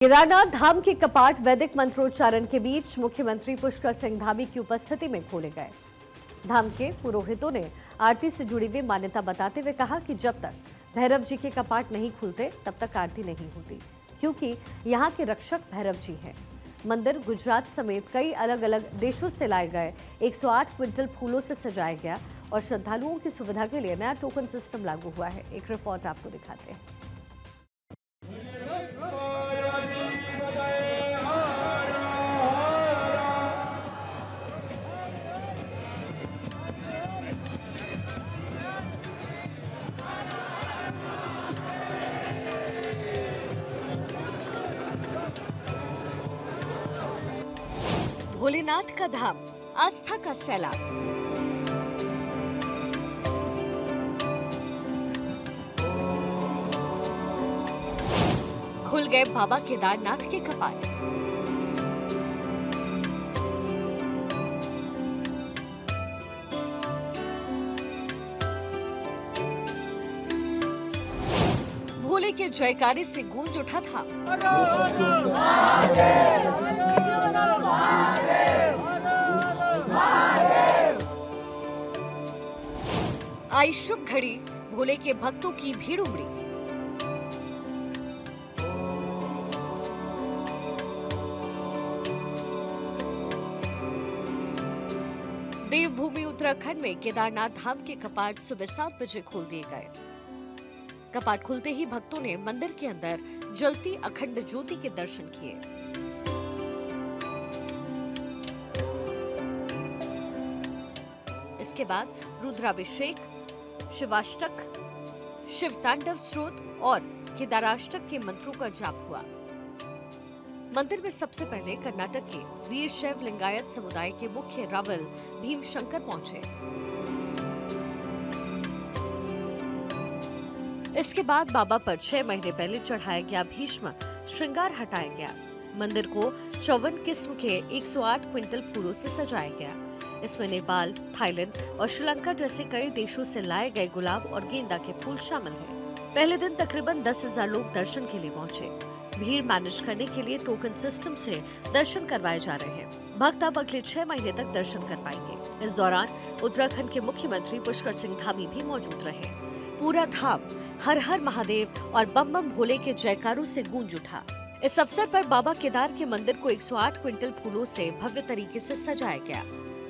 केदारनाथ धाम के कपाट वैदिक मंत्रोच्चारण के बीच मुख्यमंत्री पुष्कर सिंह धामी की उपस्थिति में खोले गए। धाम के पुरोहितों ने आरती से जुड़ी हुई मान्यता बताते हुए कहा कि जब तक भैरव जी के कपाट नहीं खुलते तब तक आरती नहीं होती, क्योंकि यहाँ के रक्षक भैरव जी हैं। मंदिर गुजरात समेत कई अलग अलग देशों से लाए गए 108 क्विंटल फूलों से सजाया गया और श्रद्धालुओं की सुविधा के लिए नया टोकन सिस्टम लागू हुआ है। एक रिपोर्ट आपको दिखाते हैं। भोलेनाथ का धाम, आस्था का सैलाब। खुल गए बाबा केदारनाथ के कपाट। भोले के जयकारे से गूंज उठा था। आई शुभ घड़ी, भोले के भक्तों की भीड़ उमड़ी। देवभूमि उत्तराखंड में केदारनाथ धाम के कपाट सुबह 7 बजे खोल दिए गए। कपाट खुलते ही भक्तों ने मंदिर के अंदर जलती अखंड ज्योति के दर्शन किए। इसके बाद रुद्राभिषेक, शिवाष्टक, शिव तांडव स्रोत और केदाराष्टक के मंत्रों का जाप हुआ। मंदिर में सबसे पहले कर्नाटक के वीर शैव लिंगायत समुदाय के मुख्य रावल भीमशंकर पहुंचे। इसके बाद बाबा पर 6 महीने पहले चढ़ाया गया भीष्म श्रृंगार हटाया गया। मंदिर को 54 किस्म के 108 क्विंटल फूलों से सजाया गया। इसमें नेपाल, थाईलैंड और श्रीलंका जैसे कई देशों से लाए गए गुलाब और गेंदा के फूल शामिल हैं। पहले दिन तकरीबन 10,000 लोग दर्शन के लिए पहुंचे। भीड़ मैनेज करने के लिए टोकन सिस्टम से दर्शन करवाए जा रहे हैं। भक्त अब अगले 6 महीने तक दर्शन कर पाएंगे। इस दौरान उत्तराखंड के मुख्यमंत्री पुष्कर सिंह धामी भी मौजूद रहे। पूरा धाम हर हर महादेव और बम बम भोले के जयकारों से गूंज उठा। इस अवसर पर बाबा केदार के मंदिर को 108 क्विंटल फूलों से भव्य तरीके से सजाया गया।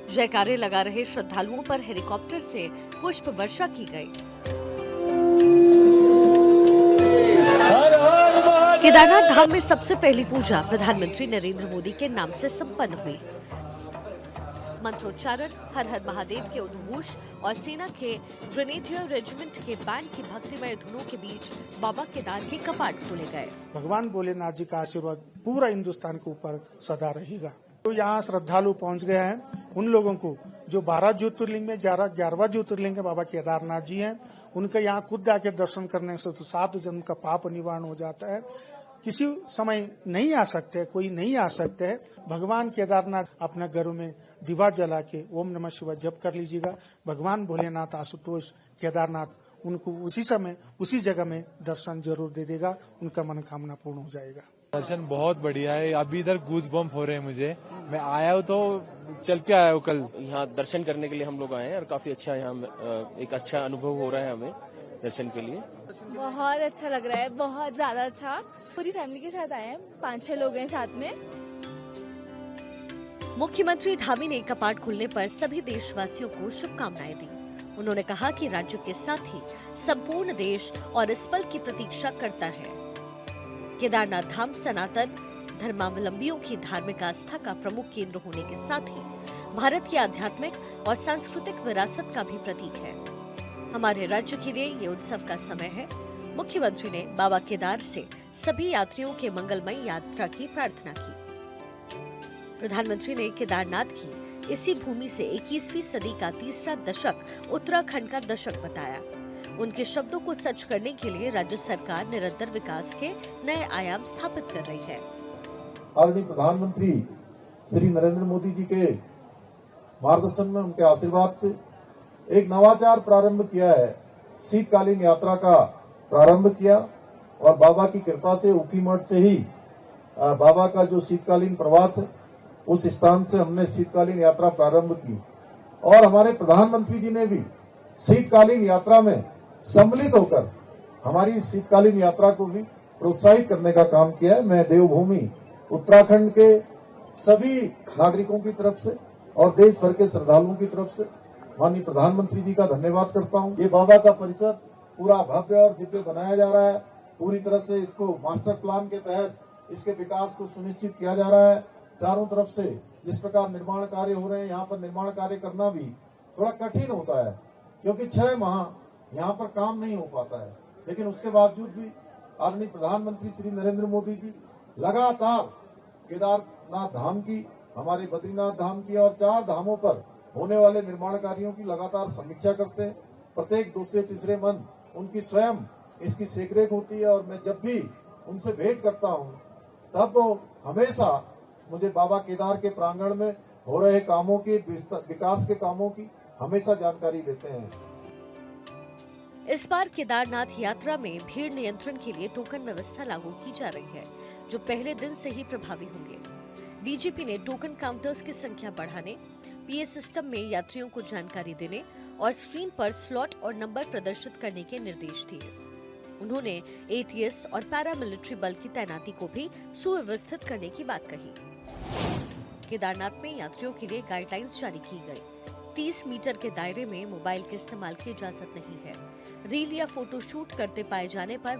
जयकारे लगा रहे श्रद्धालुओं पर हेलीकॉप्टर से पुष्प वर्षा की गई। केदारनाथ धाम में सबसे पहली पूजा प्रधानमंत्री नरेंद्र मोदी के नाम से संपन्न हुई। मंत्रोच्चारण, हर हर महादेव के उद्घोष और सेना के ग्रेनेडियर रेजिमेंट के बैंड की भक्तिमय धुनों के बीच बाबा केदार के कपाट खोले गए। भगवान भोलेनाथ जी का आशीर्वाद पूरा हिंदुस्तान के ऊपर सदा रहेगा। तो यहाँ श्रद्धालु पहुँच गए हैं। उन लोगों को जो 12 ज्योतिर्लिंग में 11वां ज्योतिर्लिंग है बाबा केदारनाथ जी हैं, उनके यहाँ खुद आके दर्शन करने से तो 7 जन्म का पाप निवारण हो जाता है। किसी समय नहीं आ सकते, कोई नहीं आ सकते है, भगवान केदारनाथ अपने घरों में दिवा जला के ओम नमः शिवाय जप कर लीजिएगा। भगवान भोलेनाथ आशुतोष केदारनाथ उनको उसी समय उसी जगह में दर्शन जरूर दे देगा, उनका मनोकामना पूर्ण हो जाएगा। दर्शन बहुत बढ़िया है। अभी इधर गूज बम्प हो रहे हैं मुझे। मैं आया हूँ तो चल के आया हूँ कल। यहाँ दर्शन करने के लिए हम लोग आए हैं और काफी अच्छा यहाँ एक अच्छा अनुभव हो रहा है हमें दर्शन के लिए। बहुत अच्छा लग रहा है, बहुत ज्यादा अच्छा। पूरी फैमिली के साथ आए हैं, 5-6 लोग हैं साथ में। मुख्यमंत्री धामी ने कपाट खुलने पर सभी देशवासियों को शुभकामनाएं दी। उन्होंने कहा कि राज्य के साथ ही संपूर्ण देश और इस पल की प्रतीक्षा करता है। केदारनाथ धाम सनातन धर्मावलंबियों की धार्मिक आस्था का प्रमुख केंद्र होने के साथ ही भारत की आध्यात्मिक और सांस्कृतिक विरासत का भी प्रतीक है। हमारे राज्य के लिए ये उत्सव का समय है। मुख्यमंत्री ने बाबा केदार से सभी यात्रियों के मंगलमय यात्रा की प्रार्थना की। प्रधानमंत्री ने केदारनाथ की इसी भूमि से 21वीं सदी का तीसरा दशक उत्तराखंड का दशक बताया। उनके शब्दों को सच करने के लिए राज्य सरकार निरंतर विकास के नए आयाम स्थापित कर रही है। आदरणीय प्रधानमंत्री श्री नरेंद्र मोदी जी के मार्गदर्शन में, उनके आशीर्वाद से एक नवाचार प्रारंभ किया है। शीतकालीन यात्रा का प्रारंभ किया और बाबा की कृपा से ऊखीमठ से ही बाबा का जो शीतकालीन प्रवास है, उस स्थान से हमने शीतकालीन यात्रा प्रारंभ की और हमारे प्रधानमंत्री जी ने भी शीतकालीन यात्रा में सम्मिलित होकर हमारी शीतकालीन यात्रा को भी प्रोत्साहित करने का काम किया है। मैं देवभूमि उत्तराखंड के सभी नागरिकों की तरफ से और देश भर के श्रद्धालुओं की तरफ से माननीय प्रधानमंत्री जी का धन्यवाद करता हूं। ये बाबा का परिसर पूरा भव्य और दिव्य बनाया जा रहा है। पूरी तरह से इसको मास्टर प्लान के तहत इसके विकास को सुनिश्चित किया जा रहा है। चारों तरफ से जिस प्रकार निर्माण कार्य हो रहे हैं, यहाँ पर निर्माण कार्य करना भी थोड़ा कठिन होता है क्योंकि 6 माह यहाँ पर काम नहीं हो पाता है, लेकिन उसके बावजूद भी आदरणीय प्रधानमंत्री श्री नरेंद्र मोदी जी लगातार केदारनाथ धाम की, हमारे बद्रीनाथ धाम की और 4 धामों पर होने वाले निर्माण कार्यों की लगातार समीक्षा करते हैं। प्रत्येक दूसरे तीसरे मन उनकी स्वयं इसकी देखरेख होती है और मैं जब भी उनसे भेंट करता हूं तब वो हमेशा मुझे बाबा केदार के प्रांगण में हो रहे कामों की, विकास के कामों की हमेशा जानकारी देते हैं। इस बार केदारनाथ यात्रा में भीड़ नियंत्रण के लिए टोकन व्यवस्था लागू की जा रही है, जो पहले दिन से ही प्रभावी होंगे। डीजीपी ने टोकन काउंटर्स की संख्या बढ़ाने, पीए सिस्टम में यात्रियों को जानकारी देने और स्क्रीन पर स्लॉट और नंबर प्रदर्शित करने के निर्देश दिए। उन्होंने एटीएस और पैरामिलिट्री बल की तैनाती को भी सुव्यवस्थित करने की बात कही। केदारनाथ में यात्रियों के लिए गाइडलाइंस जारी की गई। 30 मीटर के दायरे में मोबाइल के इस्तेमाल की इजाजत नहीं है। रील या फोटो शूट करते पाए जाने पर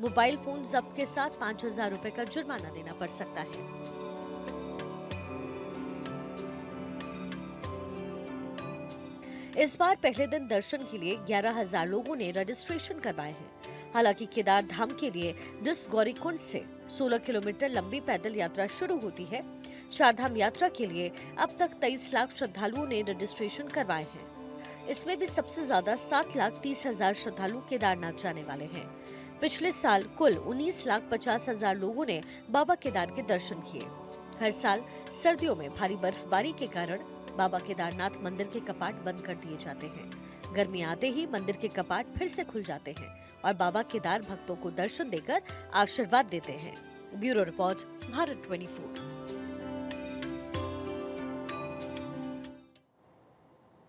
मोबाइल फोन जब्त के साथ 5,000 रुपए का जुर्माना देना पड़ सकता है। इस बार पहले दिन दर्शन के लिए 11,000 लोगों ने रजिस्ट्रेशन करवाए हैं। हालांकि केदार धाम के लिए जिस गौरीकुंड से 16 किलोमीटर लंबी पैदल यात्रा शुरू होती है, चारधाम यात्रा के लिए अब तक 23 लाख श्रद्धालुओं ने रजिस्ट्रेशन करवाए हैं। इसमें भी सबसे ज्यादा 7,30,000 श्रद्धालु केदारनाथ जाने वाले हैं। पिछले साल कुल 19,50,000 लोगों ने बाबा केदार के दर्शन किए। हर साल सर्दियों में भारी बर्फबारी के कारण बाबा केदारनाथ मंदिर के कपाट बंद कर दिए जाते हैं। गर्मी आते ही मंदिर के कपाट फिर से खुल जाते हैं और बाबा केदार भक्तों को दर्शन देकर आशीर्वाद देते हैं। Bureau report, Bharat 24।